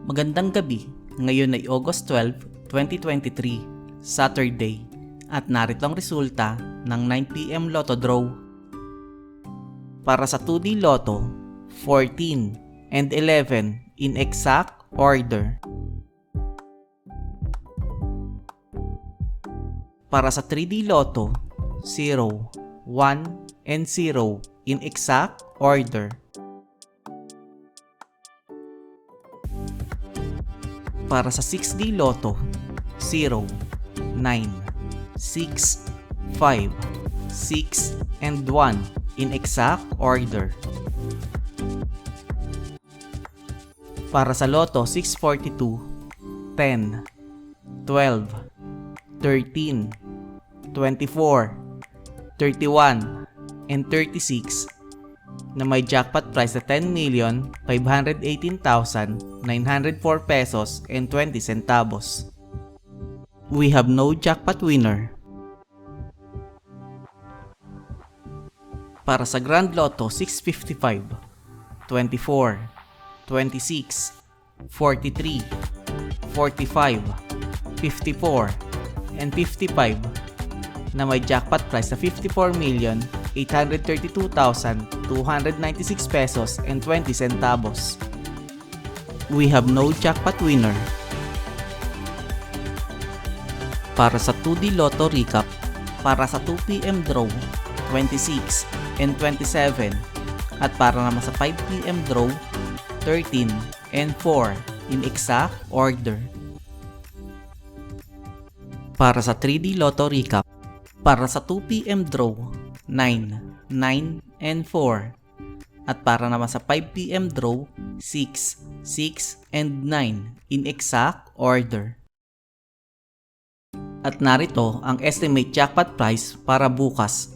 Magandang gabi, ngayon ay August 12, 2023, Saturday, at narito ang resulta ng 9pm Lotto Draw. Para sa 2D Lotto, 14 and 11 in exact order. Para sa 3D Lotto, 0, 1, and 0 in exact order. Para sa 6D Lotto, 0, 9, 6, 5, 6, and 1 in exact order. Para sa Lotto 642, 10, 12, 13, 24, 31, and 36 na may jackpot price na 10,518,904 pesos and 20 centavos. We have no jackpot winner. Para sa Grand Lotto 655, 24, 26, 43, 45, 54, and 55 na may jackpot price na 54,832,296 pesos and 20 centavos. We have no jackpot winner. Para sa 2D Lotto Recap, para sa 2pm draw, 26 and 27, at para naman sa 5pm draw, 13 and 4 in exact order. Para sa 3D Lotto Recap, para sa 2pm draw, 9, 9, and 4. At para naman sa 5pm draw, 6, 6, and 9 in exact order. At narito ang estimate jackpot price para bukas,